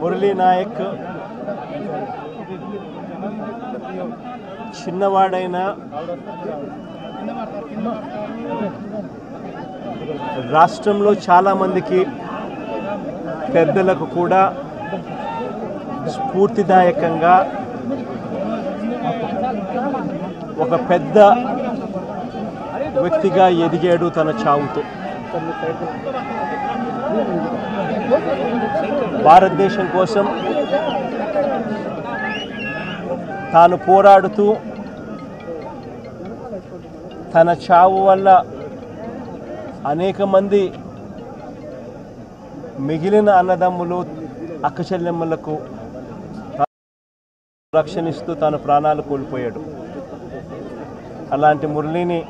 మురళీ నాయక్ చిన్నవాడైన రాష్ట్రంలో చాలామందికి పెద్దలకు కూడా స్ఫూర్తిదాయకంగా ఒక పెద్ద వ్యక్తిగా ఎదిగాడు తన చావుతో. భారతదేశం కోసం తాను పోరాడుతూ తన చావు వల్ల అనేక మంది మిగిలిన అన్నదమ్ములు అక్కచెల్లెమ్మలకు రక్షణిస్తూ తాను ప్రాణాలు కోల్పోయాడు. అలాంటి మురళిని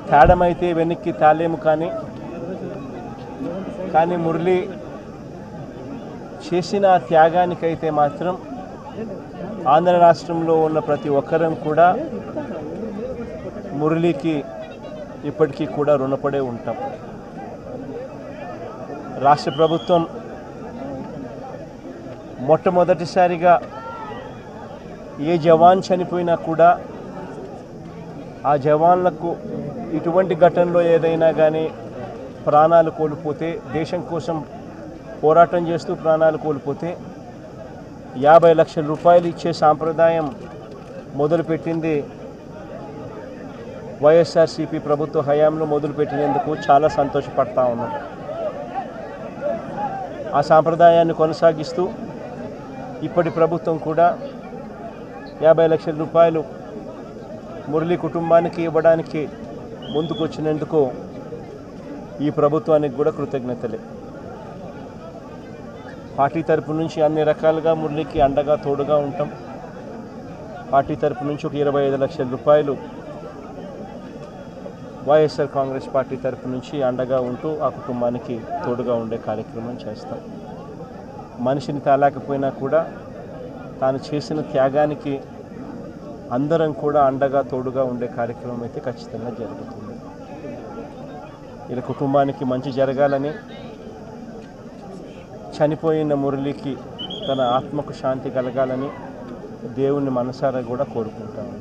తేడమైతే వెనక్కి తాలేము, కానీ మురళి చేసిన త్యాగానికైతే మాత్రం ఆంధ్ర రాష్ట్రంలో ఉన్న ప్రతి ఒక్కరం కూడా మురళికి ఇప్పటికీ కూడా రుణపడే ఉంటాం. రాష్ట్ర ప్రభుత్వం మొట్టమొదటిసారిగా ఏ జవాన్ చనిపోయినా కూడా ఆ జవాన్లకు ఇటువంటి ఘటనలో ఏదైనా కానీ ప్రాణాలు కోల్పోతే, దేశం కోసం పోరాటం చేస్తూ ప్రాణాలు కోల్పోతే 50 లక్షల రూపాయలు ఇచ్చే సాంప్రదాయం మొదలుపెట్టింది వైఎస్ఆర్సీపీ ప్రభుత్వ హయాంలో మొదలుపెట్టినందుకు చాలా సంతోషపడతా ఉన్నాం. ఆ సాంప్రదాయాన్ని కొనసాగిస్తూ ఇప్పటి ప్రభుత్వం కూడా 50 లక్షల రూపాయలు మురళి కుటుంబానికి ఇవ్వడానికి ముందుకొచ్చినందుకు ఈ ప్రభుత్వానికి కూడా కృతజ్ఞతలే. పార్టీ తరపు నుంచి అన్ని రకాలుగా మురళికి అండగా తోడుగా ఉంటాం. పార్టీ తరపు నుంచి ఒక 25 లక్షల రూపాయలు వైఎస్ఆర్ కాంగ్రెస్ పార్టీ తరపు నుంచి అండగా ఉంటూ ఆ కుటుంబానికి తోడుగా ఉండే కార్యక్రమం చేస్తాం. మనిషిని తాలేకపోయినా కూడా తాను చేసిన త్యాగానికి అందరం కూడా అండగా తోడుగా ఉండే కార్యక్రమం అయితే ఖచ్చితంగా జరుగుతుంది. వీళ్ళ కుటుంబానికి మంచి జరగాలని, చనిపోయిన మురళికి తన ఆత్మకు శాంతి కలగాలని దేవుని మనసారా కూడా కోరుకుంటాను.